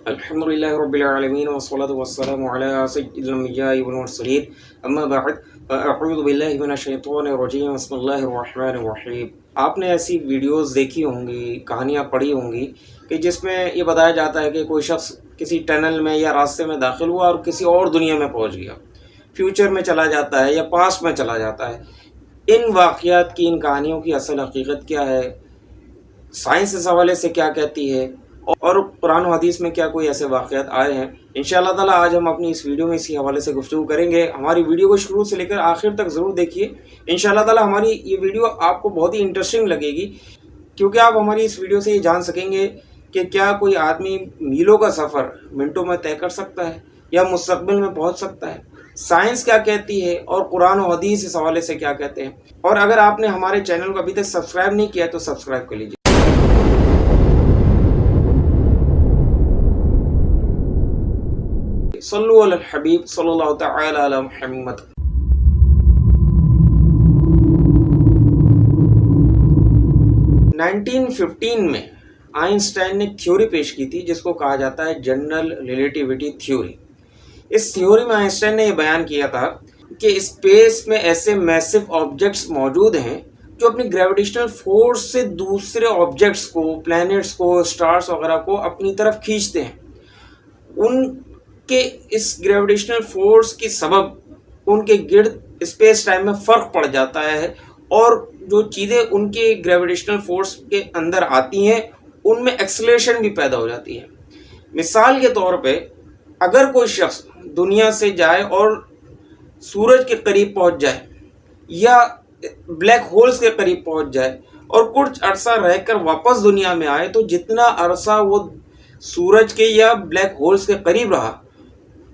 الحمدللہ رب العالمین والصلاة والسلام علی سید الانبیاء والمرسلین اما بعد فاعوذ باللہ من الشیطان الرجیم بسم اللہ الرحمن الرحیم۔ آپ نے ایسی ویڈیوز دیکھی ہوں گی، کہانیاں پڑھی ہوں گی کہ جس میں یہ بتایا جاتا ہے کہ کوئی شخص کسی ٹنل میں یا راستے میں داخل ہوا اور کسی اور دنیا میں پہنچ گیا، فیوچر میں چلا جاتا ہے یا پاسٹ میں چلا جاتا ہے۔ ان واقعات کی، ان کہانیوں کی اصل حقیقت کیا ہے، سائنس اس حوالے سے کیا کہتی ہے، اور قرآن و حدیث میں کیا کوئی ایسے واقعات آئے ہیں، انشاءاللہ تعالی آج ہم اپنی اس ویڈیو میں اسی حوالے سے گفتگو کریں گے۔ ہماری ویڈیو کو شروع سے لے کر آخر تک ضرور دیکھیے، انشاءاللہ تعالی ہماری یہ ویڈیو آپ کو بہت ہی انٹرسٹنگ لگے گی، کیونکہ آپ ہماری اس ویڈیو سے یہ جان سکیں گے کہ کیا کوئی آدمی میلوں کا سفر منٹوں میں طے کر سکتا ہے یا مستقبل میں پہنچ سکتا ہے، سائنس کیا کہتی ہے اور قرآن و حدیث اس حوالے سے کیا کہتے ہیں۔ اور اگر آپ نے ہمارے چینل کو ابھی تک سبسکرائب نہیں کیا تو سبسکرائب کر لیجیے۔ صلو علی الحبیب صلی اللہ تعالی علی محمد۔ 1915 میں آئنسٹائن نے تھیوری پیش کی تھی جس کو کہا جاتا ہے جنرل ریلیٹیوٹی تھیوری۔ اس تھیوری میں آئنسٹائن نے یہ بیان کیا تھا کہ اسپیس میں ایسے میسو آبجیکٹس موجود ہیں جو اپنی گریویٹیشنل فورس سے دوسرے آبجیکٹس کو، پلینٹس کو، اسٹارز وغیرہ کو اپنی طرف کھینچتے ہیں۔ ان کے اس گریویٹیشنل فورس کی سبب ان کے گرد اسپیس ٹائم میں فرق پڑ جاتا ہے، اور جو چیزیں ان کے گریویٹیشنل فورس کے اندر آتی ہیں ان میں ایکسلریشن بھی پیدا ہو جاتی ہے۔ مثال کے طور پہ اگر کوئی شخص دنیا سے جائے اور سورج کے قریب پہنچ جائے یا بلیک ہولز کے قریب پہنچ جائے اور کچھ عرصہ رہ کر واپس دنیا میں آئے، تو جتنا عرصہ وہ سورج کے یا بلیک ہولز کے قریب رہا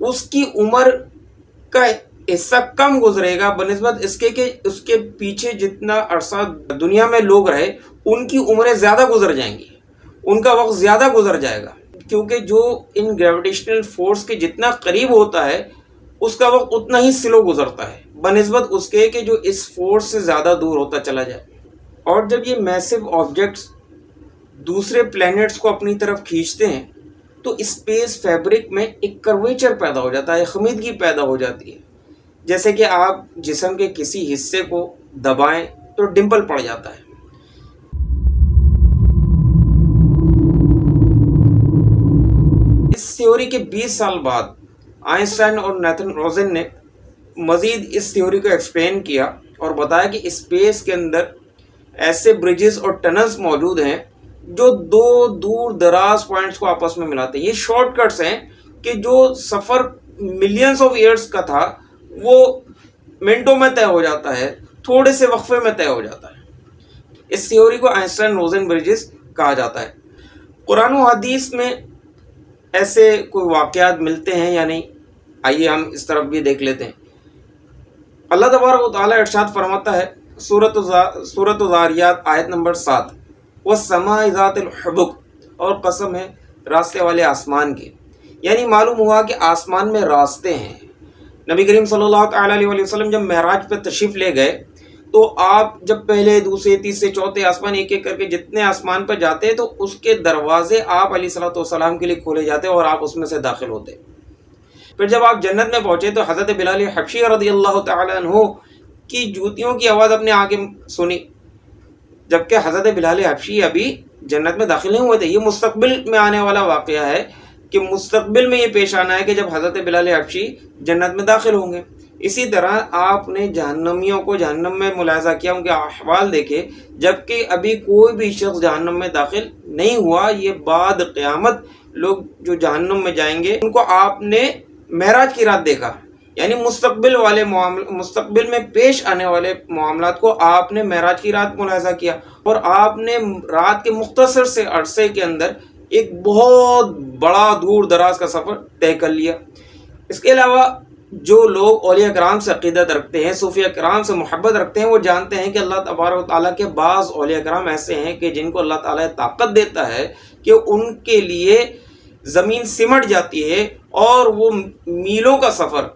اس کی عمر کا حصہ کم گزرے گا بنسبت اس کے کہ اس کے پیچھے جتنا عرصہ دنیا میں لوگ رہے ان کی عمریں زیادہ گزر جائیں گی، ان کا وقت زیادہ گزر جائے گا، کیونکہ جو ان گریویٹیشنل فورس کے جتنا قریب ہوتا ہے اس کا وقت اتنا ہی سلو گزرتا ہے بنسبت اس کے کہ جو اس فورس سے زیادہ دور ہوتا چلا جائے۔ اور جب یہ میسو آبجیکٹس دوسرے پلینٹس کو اپنی طرف کھینچتے ہیں تو اسپیس فیبرک میں ایک کرویچر پیدا ہو جاتا ہے، خمیدگی پیدا ہو جاتی ہے۔ جیسے کہ آپ جسم کے کسی حصے کو دبائیں تو ڈمپل پڑ جاتا ہے۔ اس تھیوری کے 20 سال بعد آئنسٹائن اور نیتھن روزن نے مزید اس تھیوری کو ایکسپلین کیا اور بتایا کہ اسپیس کے اندر ایسے بریجز اور ٹنلز موجود ہیں جو دو دور دراز پوائنٹس کو آپس میں ملاتے ہیں۔ یہ شارٹ کٹس ہیں کہ جو سفر ملینز آف ایئرس کا تھا وہ منٹوں میں طے ہو جاتا ہے، تھوڑے سے وقفے میں طے ہو جاتا ہے۔ اس تھیوری کو آئنسٹائن روزن بریجز کہا جاتا ہے۔ قرآن و حدیث میں ایسے کوئی واقعات ملتے ہیں یا نہیں، آئیے ہم اس طرف بھی دیکھ لیتے ہیں۔ اللہ تبارک و تعالیٰ ارشاد فرماتا ہے سورۃ الذاریات آیت نمبر 7، وَالسَّمَاءِ ذَاتِ الْحُبُقِ، اور قسم ہے راستے والے آسمان کے، یعنی معلوم ہوا کہ آسمان میں راستے ہیں۔ نبی کریم صلی اللہ تعالیٰ علیہ وسلم جب معراج پہ تشریف لے گئے تو آپ جب پہلے، دوسرے، تیسرے، چوتھے آسمان ایک ایک کر کے جتنے آسمان پہ جاتے تو اس کے دروازے آپ علیہ الصلوۃ والسلام کے لیے کھولے جاتے اور آپ اس میں سے داخل ہوتے۔ پھر جب آپ جنت میں پہنچے تو حضرت بلال حبشی رضی اللہ تعالیٰ عنہ کی جوتیوں کی آواز اپنے آگے سنی، جبکہ حضرت بلال حبشی ابھی جنت میں داخل نہیں ہوئے تھے۔ یہ مستقبل میں آنے والا واقعہ ہے کہ مستقبل میں یہ پیش آنا ہے کہ جب حضرت بلال حبشی جنت میں داخل ہوں گے۔ اسی طرح آپ نے جہنمیوں کو جہنم میں ملاحظہ کیا، ان کے احوال دیکھے، جبکہ ابھی کوئی بھی شخص جہنم میں داخل نہیں ہوا۔ یہ بعد قیامت لوگ جو جہنم میں جائیں گے ان کو آپ نے معراج کی رات دیکھا، یعنی مستقبل میں پیش آنے والے معاملات کو آپ نے معراج کی رات ملاحظہ کیا، اور آپ نے رات کے مختصر سے عرصے کے اندر ایک بہت بڑا دور دراز کا سفر طے کر لیا۔ اس کے علاوہ جو لوگ اولیاء کرام سے عقیدت رکھتے ہیں، صوفیاء کرام سے محبت رکھتے ہیں، وہ جانتے ہیں کہ اللہ تبارک و تعالیٰ کے بعض اولیاء کرام ایسے ہیں کہ جن کو اللہ تعالیٰ طاقت دیتا ہے کہ ان کے لیے زمین سمٹ جاتی ہے اور وہ میلوں کا سفر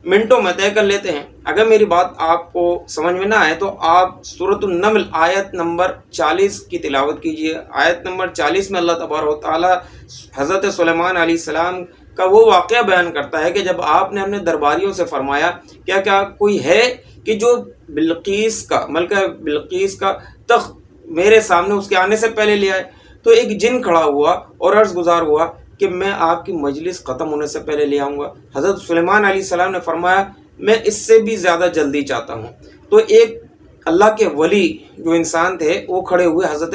منٹوں میں طے کر لیتے ہیں۔ اگر میری بات آپ کو سمجھ میں نہ آئے تو آپ سورۃ النمل آیت نمبر 40 کی تلاوت کیجیے۔ آیت نمبر 40 میں اللہ تبارک و تعالیٰ حضرت سلیمان علیہ السلام کا وہ واقعہ بیان کرتا ہے کہ جب آپ نے اپنے درباریوں سے فرمایا کیا کوئی ہے کہ جو بلقیس کا ملکہ بلقیس کا تخت میرے سامنے اس کے آنے سے پہلے لے آئے، تو ایک جن کھڑا ہوا اور عرض گزار ہوا کہ میں آپ کی مجلس ختم ہونے سے پہلے لے آؤں گا۔ حضرت سلیمان علیہ السلام نے فرمایا میں اس سے بھی زیادہ جلدی چاہتا ہوں۔ تو ایک اللہ کے ولی جو انسان تھے وہ کھڑے ہوئے حضرت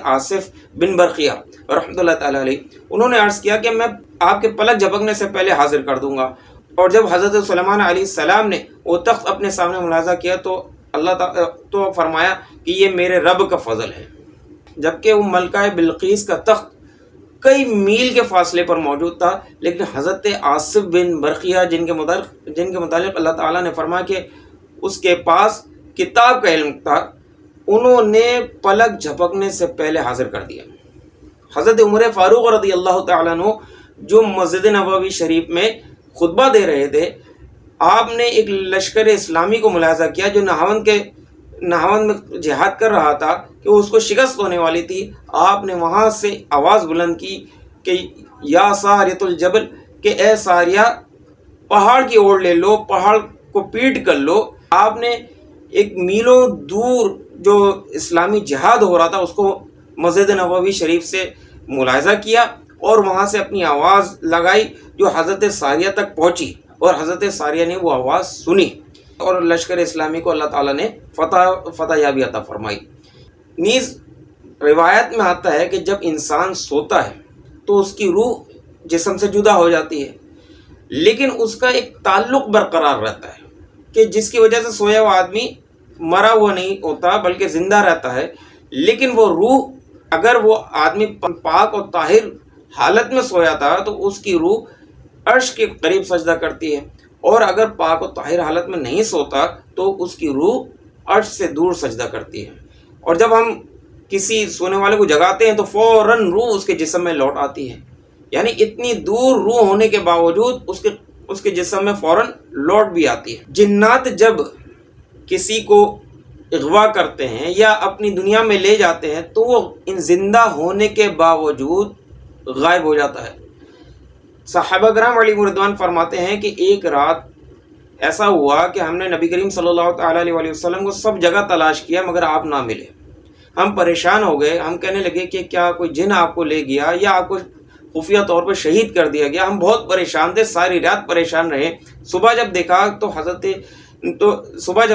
آصف بن برقیہ رحمۃ اللہ تعالیٰ علیہ، انہوں نے عرض کیا کہ میں آپ کے پلک جھپکنے سے پہلے حاضر کر دوں گا۔ اور جب حضرت سلیمان علیہ السلام نے وہ تخت اپنے سامنے ملاحظہ کیا تو اللہ تعالیٰ تو فرمایا کہ یہ میرے رب کا فضل ہے، جبکہ وہ ملکہ بلقیس کا تخت کئی میل کے فاصلے پر موجود تھا، لیکن حضرت آصف بن برقیہ جن کے متعلق اللہ تعالیٰ نے فرمایا کہ اس کے پاس کتاب کا علم تھا، انہوں نے پلک جھپکنے سے پہلے حاضر کر دیا۔ حضرت عمر فاروق رضی اللہ تعالیٰ عنہ جو مسجد نبوی شریف میں خطبہ دے رہے تھے، آپ نے ایک لشکر اسلامی کو ملاحظہ کیا جو نہاوند میں جہاد کر رہا تھا کہ اس کو شکست ہونے والی تھی۔ آپ نے وہاں سے آواز بلند کی کہ یا ساریۃ الجبل، کہ اے ساریہ پہاڑ کی اوڑ لے لو، پہاڑ کو پیٹ کر لو۔ آپ نے ایک میلوں دور جو اسلامی جہاد ہو رہا تھا اس کو مسجد نبوی شریف سے ملاحظہ کیا اور وہاں سے اپنی آواز لگائی جو حضرت ساریہ تک پہنچی، اور حضرت ساریہ نے وہ آواز سنی اور لشکر اسلامی کو اللہ تعالیٰ نے فتح یابی عطا فرمائی۔ نیز روایت میں آتا ہے کہ جب انسان سوتا ہے تو اس کی روح جسم سے جدا ہو جاتی ہے، لیکن اس کا ایک تعلق برقرار رہتا ہے کہ جس کی وجہ سے سویا ہوا آدمی مرا ہوا نہیں ہوتا بلکہ زندہ رہتا ہے، لیکن وہ روح اگر وہ آدمی پاک اور طاہر حالت میں سویا تھا تو اس کی روح عرش کے قریب سجدہ کرتی ہے، اور اگر پاک و طاہر حالت میں نہیں سوتا تو اس کی روح عرش سے دور سجدہ کرتی ہے۔ اور جب ہم کسی سونے والے کو جگاتے ہیں تو فوراً روح اس کے جسم میں لوٹ آتی ہے، یعنی اتنی دور روح ہونے کے باوجود اس کے جسم میں فوراً لوٹ بھی آتی ہے۔ جنات جب کسی کو اغوا کرتے ہیں یا اپنی دنیا میں لے جاتے ہیں تو وہ ان زندہ ہونے کے باوجود غائب ہو جاتا ہے۔ صحابہ کرام علیہ رضوان فرماتے ہیں کہ ایک رات ایسا ہوا کہ ہم نے نبی کریم صلی اللہ تعالیٰ علیہ وسلم کو سب جگہ تلاش کیا مگر آپ نہ ملے۔ ہم پریشان ہو گئے، ہم کہنے لگے کہ کیا کوئی جن آپ کو لے گیا یا آپ کو خفیہ طور پر شہید کر دیا گیا۔ ہم بہت پریشان تھے، ساری رات پریشان رہے۔ صبح جب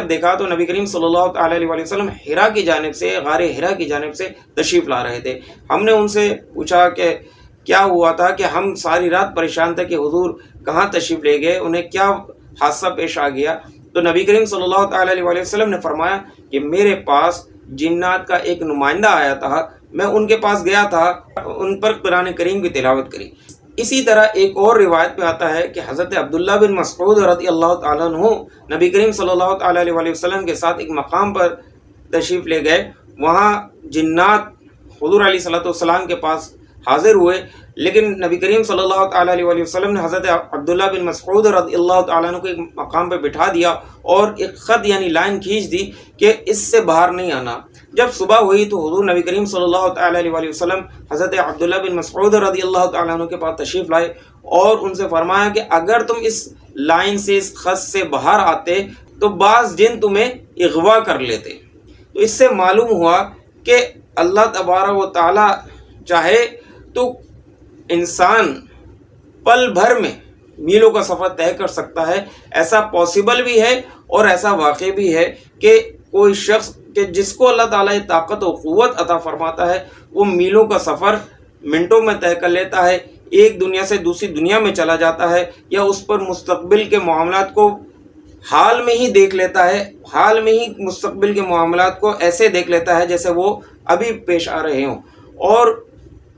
دیکھا تو نبی کریم صلی اللہ تعالیٰ علیہ وسلم ہرا کی جانب سے، غار ہرا کی جانب سے تشریف لا رہے تھے۔ ہم نے ان سے پوچھا کہ کیا ہوا تھا کہ ہم ساری رات پریشان تھے کہ حضور کہاں تشریف لے گئے، انہیں کیا حادثہ پیش آ گیا؟ تو نبی کریم صلی اللہ تعالیٰ علیہ وسلم نے فرمایا کہ میرے پاس جنات کا ایک نمائندہ آیا تھا، میں ان کے پاس گیا تھا، ان پر قرآن کریم کی تلاوت کری۔ اسی طرح ایک اور روایت میں آتا ہے کہ حضرت عبداللہ بن مسعود رضی اللہ تعالیٰ عنہ نبی کریم صلی اللہ تعالیٰ علیہ وسلم کے ساتھ ایک مقام پر تشریف لے گئے، وہاں جنات حضور علیہ صلی اللہ والسلام کے پاس حاضر ہوئے، لیکن نبی کریم صلی اللہ تعالیٰ علیہ وسلم نے حضرت عبداللہ بن مسعود رضی اللہ تعالیٰ عنہ کو ایک مقام پہ بٹھا دیا اور ایک خط یعنی لائن کھینچ دی کہ اس سے باہر نہیں آنا۔ جب صبح ہوئی تو حضور نبی کریم صلی اللہ تعالیٰ علیہ وسلم حضرت عبداللہ بن مسعود رضی اللہ تعالیٰ عنہ کے پاس تشریف لائے اور ان سے فرمایا کہ اگر تم اس لائن سے، اس خط سے باہر آتے تو بعض جن تمہیں اغوا کر لیتے۔ تو اس سے معلوم ہوا کہ اللہ تبارک و تعالیٰ چاہے تو انسان پل بھر میں میلوں کا سفر طے کر سکتا ہے۔ ایسا پاسبل بھی ہے اور ایسا واقع بھی ہے کہ کوئی شخص کہ جس کو اللہ تعالیٰ طاقت و قوت عطا فرماتا ہے وہ میلوں کا سفر منٹوں میں طے کر لیتا ہے، ایک دنیا سے دوسری دنیا میں چلا جاتا ہے، یا اس پر مستقبل کے معاملات کو حال میں ہی دیکھ لیتا ہے، حال میں ہی مستقبل کے معاملات کو ایسے دیکھ لیتا ہے جیسے وہ ابھی پیش آ رہے ہوں۔ اور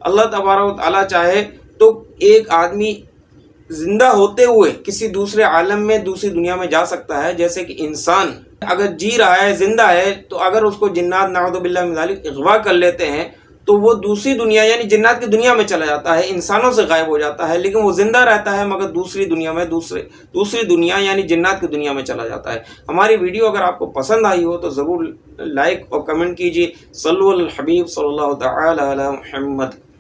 اللہ تبارک و تعالیٰ چاہے تو ایک آدمی زندہ ہوتے ہوئے کسی دوسرے عالم میں، دوسری دنیا میں جا سکتا ہے، جیسے کہ انسان اگر جی رہا ہے، زندہ ہے، تو اگر اس کو جنات نعوذ باللہ من ذالک اغوا کر لیتے ہیں تو وہ دوسری دنیا یعنی جنات کی دنیا میں چلا جاتا ہے، انسانوں سے غائب ہو جاتا ہے، لیکن وہ زندہ رہتا ہے مگر دوسری دنیا میں، دوسری دنیا یعنی جنات کی دنیا میں چلا جاتا ہے۔ ہماری ویڈیو اگر آپ کو پسند آئی ہو تو ضرور لائک اور کمنٹ کیجیے۔ صلو علی الحبیب صلی اللہ تعالی علی محمد۔